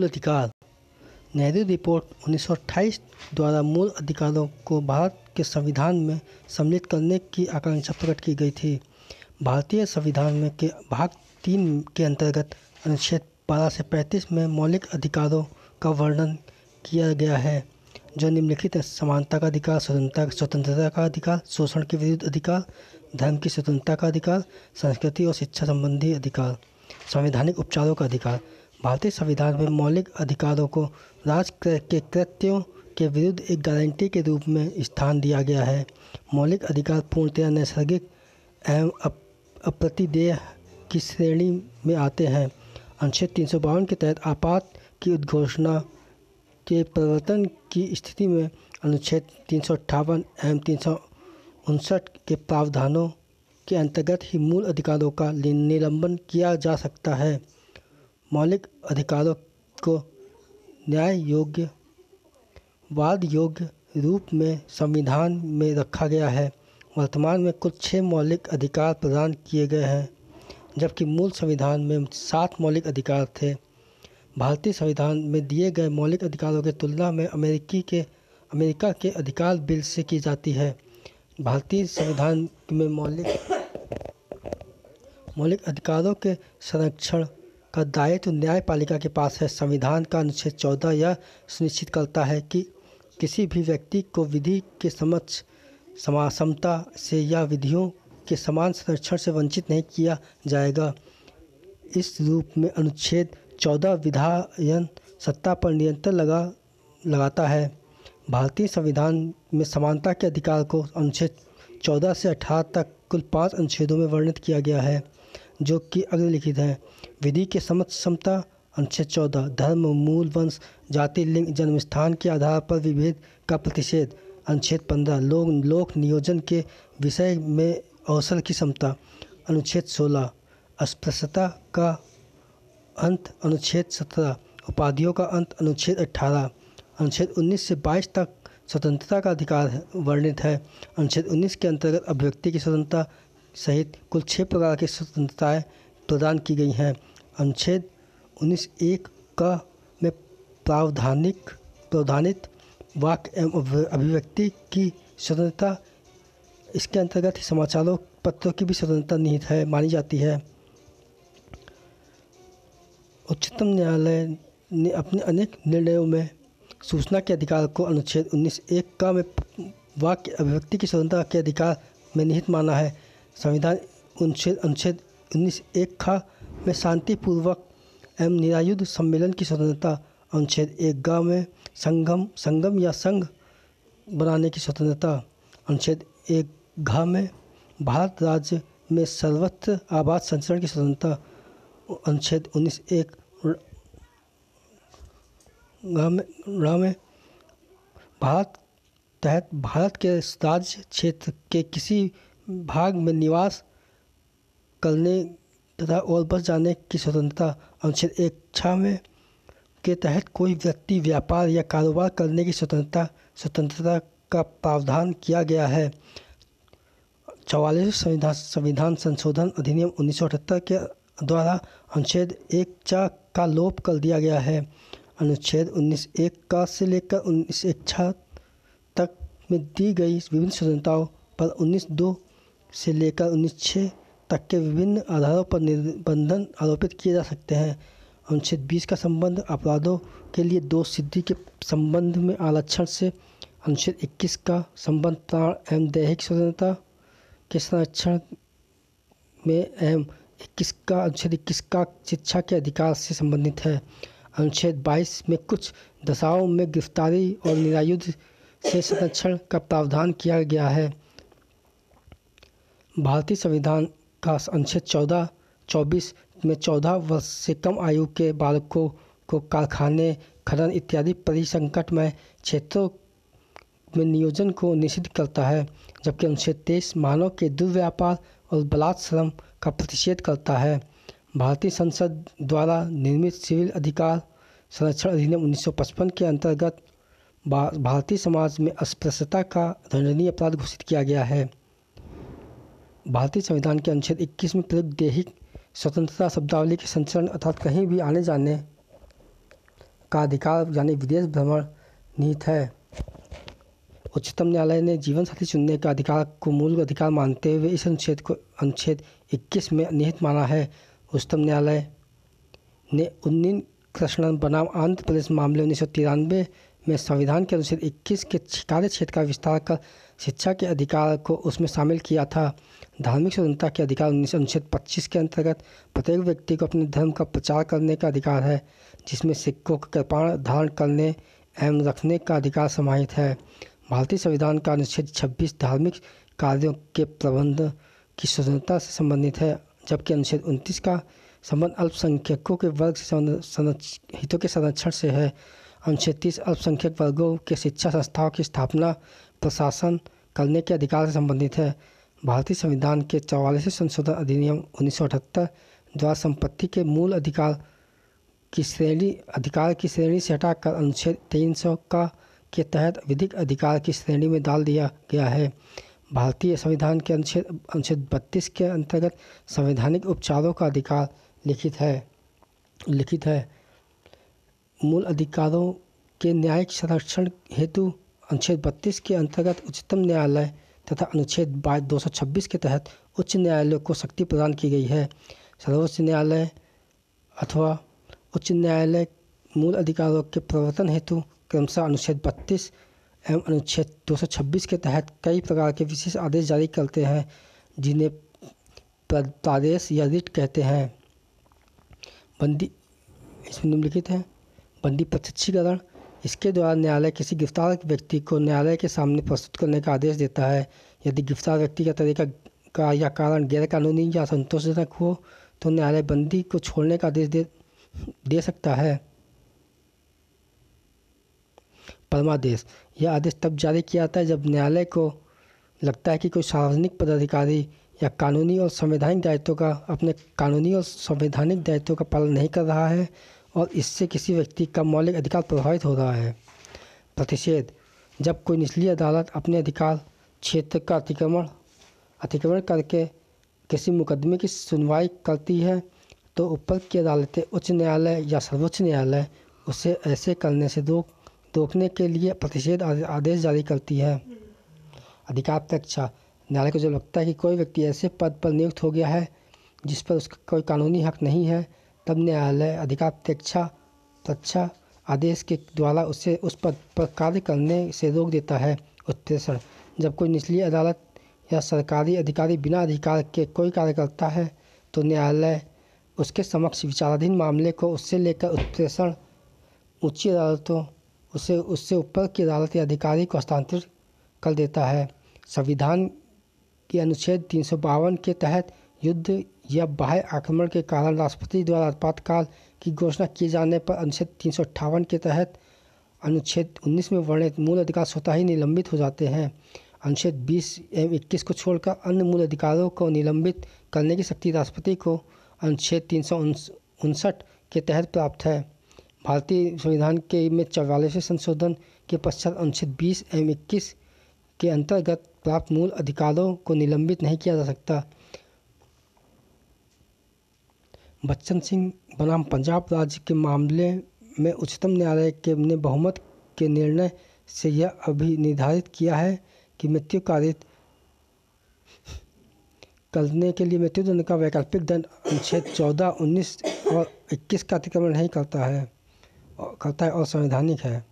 मूल अधिकार। नेहरू रिपोर्ट 1928 द्वारा मूल अधिकारों को भारत के संविधान में सम्मिलित करने की आकांक्षा प्रकट की गई थी। भारतीय संविधान में के भाग 3 के अंतर्गत अनुच्छेद 12 से 35 में मौलिक अधिकारों का वर्णन किया गया है, जो निम्नलिखित है: समानता का अधिकार, स्वतंत्रता का अधिकार, शोषण के विरुद्ध अधिकार, धर्म की स्वतंत्रता का अधिकार, संस्कृति और शिक्षा संबंधी अधिकार, संवैधानिक उपचारों का अधिकार। भारतीय संविधान में मौलिक अधिकारों को राज्य के कृत्यों के विरुद्ध एक गारंटी के रूप में स्थान दिया गया है। मौलिक अधिकार पूर्णतया नैसर्गिक एवं अप्रतिदेय की श्रेणी में आते हैं। अनुच्छेद 352 के तहत आपात की उद्घोषणा के प्रवर्तन की स्थिति में अनुच्छेद 358 एवं 359 के प्रावधानों के अंतर्गत ही मूल अधिकारों का निलंबन किया जा सकता है। मौलिक अधिकारों को न्याय योग्य वाद योग्य रूप में संविधान में रखा गया है। वर्तमान में कुल 6 मौलिक अधिकार प्रदान किए गए हैं, जबकि मूल संविधान में 7 मौलिक अधिकार थे। भारतीय संविधान में दिए गए मौलिक अधिकारों की तुलना में अमेरिका के अधिकार बिल से की जाती है। भारतीय संविधान में मौलिक अधिकारों के संरक्षण का दायित्व न्यायपालिका के पास है। संविधान का अनुच्छेद 14 यह सुनिश्चित करता है कि किसी भी व्यक्ति को विधि के समक्ष समता से या विधियों के समान संरक्षण से वंचित नहीं किया जाएगा। इस रूप में अनुच्छेद 14 विधायन सत्ता पर नियंत्रण लगाता है। भारतीय संविधान में समानता के अधिकार को अनुच्छेद 14 से 18 तक कुल 5 अनुच्छेदों में वर्णित किया गया है, जो कि अग्रलिखित हैं। विधि के समक्ष समता अनुच्छेद 14, धर्म, मूल, वंश, जाति, लिंग, जन्मस्थान के आधार पर विभेद का प्रतिषेध अनुच्छेद 15, लोक नियोजन के विषय में अवसर की समता अनुच्छेद 16, अस्पृश्यता का अंत अनुच्छेद 17, उपाधियों का अंत अनुच्छेद 18, अनुच्छेद 19 से 22 तक स्वतंत्रता का अधिकार वर्णित है। अनुच्छेद 19 के अंतर्गत अभिव्यक्ति की स्वतंत्रता सहित कुल 6 प्रकार की स्वतंत्रताएं प्रदान की गई हैं। अनुच्छेद 19(1) का में प्रावधानित वाक्य एवं अभिव्यक्ति की स्वतंत्रता, इसके अंतर्गत ही समाचारों पत्रों की भी स्वतंत्रता निहित है मानी जाती है। उच्चतम न्यायालय ने अपने अनेक निर्णयों में सूचना के अधिकार को अनुच्छेद 19(1) का में वाक्य अभिव्यक्ति की स्वतंत्रता के अधिकार में निहित माना है। संविधान अनुच्छेद 19(1) का में शांतिपूर्वक एवं निरायुध सम्मेलन की स्वतंत्रता, अनुच्छेद 1 में संगम या संघ बनाने की स्वतंत्रता, अनुच्छेद 1 में भारत राज्य में सर्वत्र आबाद संचरण की स्वतंत्रता, अनुच्छेद 19(1) में भारत के राज्य क्षेत्र के किसी भाग में निवास करने तथा और बस जाने की स्वतंत्रता, अनुच्छेद 1(6) में के तहत कोई व्यक्ति व्यापार या कारोबार करने की स्वतंत्रता का प्रावधान किया गया है। 44वें संविधान संशोधन अधिनियम 1978 के द्वारा अनुच्छेद 1(4) का लोप कर दिया गया है। अनुच्छेद 19(1) से लेकर 19(6) तक में दी गई विभिन्न स्वतंत्रताओं पर 19(2) से लेकर 19(6) तक के विभिन्न आधारों पर निबंधन आरोपित किए जा सकते हैं। अनुच्छेद 20 का संबंध अपराधों के लिए दोष सिद्धि के संबंध में आरक्षण से, अनुच्छेद 21 का संबंध प्राण एवं दैहिक स्वतंत्रता के संरक्षण में एवं अनुच्छेद 21 का शिक्षा के अधिकार से संबंधित है। अनुच्छेद 22 में कुछ दशाओं में गिरफ्तारी और निरायुध से संरक्षण का प्रावधान किया गया है। भारतीय संविधान का अनुच्छेद 24 में 14 वर्ष से कम आयु के बालकों को कारखाने, खनन इत्यादि परिसंकटमय क्षेत्रों में नियोजन को निषिद्ध करता है, जबकि अनुच्छेद 23 मानव के दुर्व्यापार और बलात् श्रम का प्रतिषेध करता है। भारतीय संसद द्वारा निर्मित सिविल अधिकार संरक्षण अधिनियम 1955 के अंतर्गत भारतीय समाज में अस्पृश्यता का दंडनीय अपराध घोषित किया गया है। भारतीय संविधान के अनुच्छेद 21 में प्रयुक्त दैहिक स्वतंत्रता शब्दावली के संचरण अर्थात कहीं भी आने जाने का अधिकार यानी विदेश भ्रमण निहित है। उच्चतम न्यायालय ने जीवन साथी चुनने का अधिकार को मूल अधिकार मानते हुए इस अनुच्छेद को अनुच्छेद 21 में निहित माना है। उच्चतम न्यायालय ने उन्नीन कृष्णन बनाम आंध्र प्रदेश मामले 1993 में संविधान के अनुच्छेद 21 के कार्य क्षेत्र का विस्तार कर शिक्षा के अधिकार को उसमें शामिल किया था। धार्मिक स्वतंत्रता के अधिकार अनुच्छेद 25 के अंतर्गत प्रत्येक व्यक्ति को अपने धर्म का प्रचार करने का अधिकार है, जिसमें सिक्कों का कृपाण धारण करने एवं रखने का अधिकार समाहित है। भारतीय संविधान का अनुच्छेद 26 धार्मिक कार्यों के प्रबंध की स्वतंत्रता से संबंधित है, जबकि अनुच्छेद 29 का संबंध अल्पसंख्यकों के वर्ग से हितों के संरक्षण से है। अनुच्छेद 30 अल्पसंख्यक वर्गों के शिक्षा संस्थाओं की स्थापना प्रशासन करने के अधिकार से संबंधित है। भारतीय संविधान के 44वें संशोधन अधिनियम 1978 द्वारा संपत्ति के मूल अधिकार की श्रेणी से हटाकर अनुच्छेद 300 के तहत विधिक अधिकार की श्रेणी में डाल दिया गया है। भारतीय संविधान के अनुच्छेद 32 के अंतर्गत संवैधानिक उपचारों का अधिकार लिखित है। मूल अधिकारों के न्यायिक संरक्षण हेतु अनुच्छेद 32 के अंतर्गत उच्चतम न्यायालय तथा अनुच्छेद 226 के तहत उच्च न्यायालयों को शक्ति प्रदान की गई है। सर्वोच्च न्यायालय अथवा उच्च न्यायालय मूल अधिकारों के प्रवर्तन हेतु क्रमशः अनुच्छेद 32 एवं अनुच्छेद 226 के तहत कई प्रकार के विशेष आदेश जारी करते हैं, जिन्हें प्रादेश या रिट कहते हैं। इसमें निम्नलिखित है। बंदी प्रत्यक्षीकरण, इसके द्वारा न्यायालय किसी गिरफ्तार व्यक्ति को न्यायालय के सामने प्रस्तुत करने का आदेश देता है। यदि गिरफ्तार व्यक्ति का तरीका का या कारण गैरकानूनी या संतोषजनक हो तो न्यायालय बंदी को छोड़ने का आदेश दे सकता है। परमादेश, यह आदेश तब जारी किया जाता है जब न्यायालय को लगता है कि कोई सार्वजनिक पदाधिकारी या कानूनी और संवैधानिक दायित्वों का पालन नहीं कर रहा है और इससे किसी व्यक्ति का मौलिक अधिकार प्रभावित हो रहा है। प्रतिषेध, जब कोई निचली अदालत अपने अधिकार क्षेत्र का अतिक्रमण करके किसी मुकदमे की सुनवाई करती है तो ऊपर की अदालतें उच्च न्यायालय या सर्वोच्च न्यायालय उसे ऐसे करने से रोकने के लिए प्रतिषेध आदेश जारी करती है। अधिकार प्रत्याशा, न्यायालय को जब लगता है कि कोई व्यक्ति ऐसे पद पर नियुक्त हो गया है जिस पर उसका कोई कानूनी हक नहीं है, तब न्यायालय अधिकार प्रत्याशा आदेश के द्वारा उसे उस पद पर कार्य करने से रोक देता है। उत्प्रेषण, जब कोई निचली अदालत या सरकारी अधिकारी बिना अधिकार के कोई कार्य करता है तो न्यायालय उसके समक्ष विचाराधीन मामले को उससे लेकर उत्प्रेषण ऊंची अदालतों उससे ऊपर की अदालत या अधिकारी को हस्तांतरित कर देता है। संविधान के अनुच्छेद 352 के तहत युद्ध या बाह्य आक्रमण के कारण राष्ट्रपति द्वारा आपातकाल की घोषणा किए जाने पर अनुच्छेद 358 के तहत अनुच्छेद 19 में वर्णित मूल अधिकार स्वतः ही निलंबित हो जाते हैं। अनुच्छेद 20 एवं 21 को छोड़कर अन्य मूल अधिकारों को निलंबित करने की शक्ति राष्ट्रपति को अनुच्छेद 359 के तहत प्राप्त है। भारतीय संविधान के में 44वें संशोधन के पश्चात अनुच्छेद 20 एवं 21 के अंतर्गत प्राप्त मूल अधिकारों को निलंबित नहीं किया जा सकता। बच्चन सिंह बनाम पंजाब राज्य के मामले में उच्चतम न्यायालय के ने बहुमत के निर्णय से यह अभी निर्धारित किया है कि मृत्यु कारित करने के लिए मृत्युदंड का वैकल्पिक दंड अनुच्छेद 14, 19 और 21 का अतिक्रमण नहीं करता है और संवैधानिक है।